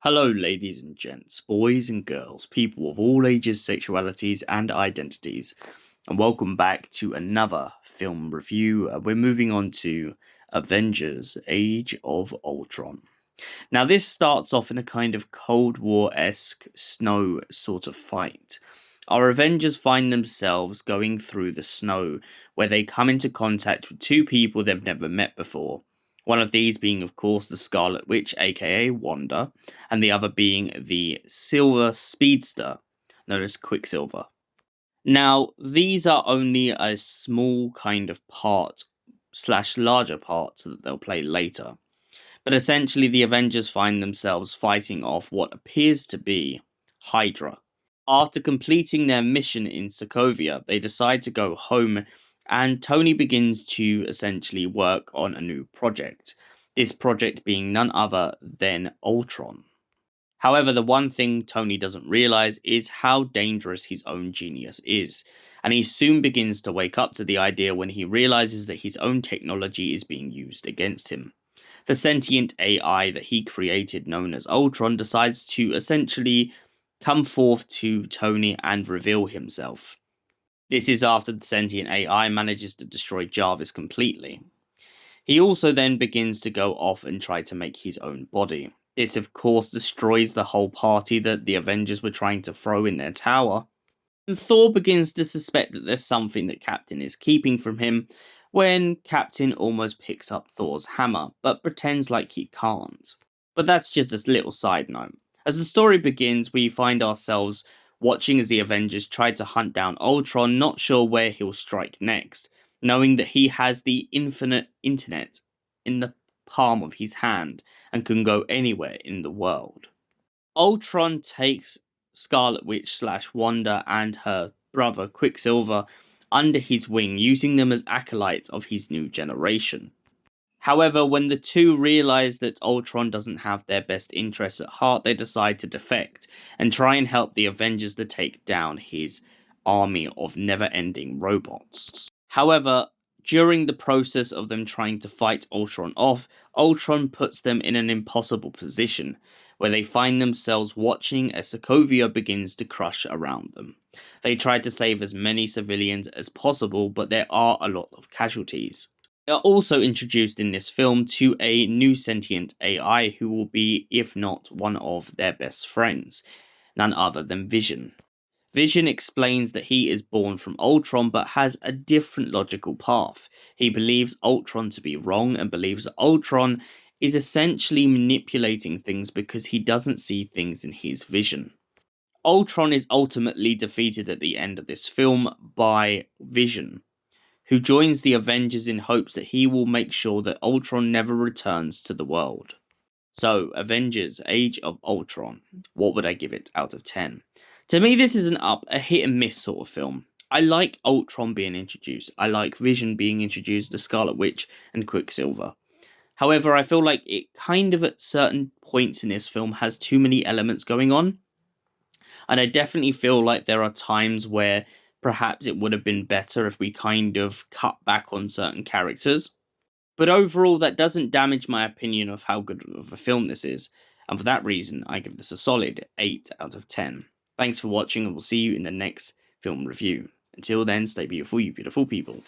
Hello, ladies and gents, boys and girls, people of all ages, sexualities, and identities, and welcome back to another film review. We're moving on to Avengers Age of Ultron. Now, this starts off in a kind of Cold War-esque snow sort of fight. Our Avengers find themselves going through the snow, where they come into contact with two people they've never met before. One of these being, of course, the Scarlet Witch, aka Wanda, and the other being the Silver Speedster, known as Quicksilver. Now, these are only a small kind of part slash larger parts that they'll play later. But essentially, the Avengers find themselves fighting off what appears to be Hydra. After completing their mission in Sokovia, they decide to go home, and Tony begins to essentially work on a new project. This project being none other than Ultron. However, the one thing Tony doesn't realize is how dangerous his own genius is, and he soon begins to wake up to the idea when he realizes that his own technology is being used against him. The sentient AI that he created, known as Ultron, decides to essentially come forth to Tony and reveal himself. This is after the sentient AI manages to destroy Jarvis completely. He also then begins to go off and try to make his own body. This, of course, destroys the whole party that the Avengers were trying to throw in their tower. And Thor begins to suspect that there's something that Captain is keeping from him, when Captain almost picks up Thor's hammer, but pretends like he can't. But that's just a little side note. As the story begins, we find ourselves watching as the Avengers try to hunt down Ultron, not sure where he'll strike next, knowing that he has the infinite internet in the palm of his hand and can go anywhere in the world. Ultron takes Scarlet Witch slash Wanda and her brother Quicksilver under his wing, using them as acolytes of his new generation. However, when the two realize that Ultron doesn't have their best interests at heart, they decide to defect and try and help the Avengers to take down his army of never-ending robots. However, during the process of them trying to fight Ultron off, Ultron puts them in an impossible position, where they find themselves watching as Sokovia begins to crush around them. They try to save as many civilians as possible, but there are a lot of casualties. They are also introduced in this film to a new sentient AI who will be, if not one of their best friends, none other than Vision. Vision explains that he is born from Ultron but has a different logical path. He believes Ultron to be wrong and believes that Ultron is essentially manipulating things because he doesn't see things in his vision. Ultron is ultimately defeated at the end of this film by Vision, who joins the Avengers in hopes that he will make sure that Ultron never returns to the world. So, Avengers Age of Ultron, what would I give it out of 10? To me, this is a hit and miss sort of film. I like Ultron being introduced. I like Vision being introduced, the Scarlet Witch, and Quicksilver. However, I feel like it kind of at certain points in this film has too many elements going on. And I definitely feel like there are times where perhaps it would have been better if we kind of cut back on certain characters. But overall, that doesn't damage my opinion of how good of a film this is. And for that reason, I give this a solid 8 out of 10. Thanks for watching, and we'll see you in the next film review. Until then, stay beautiful, you beautiful people.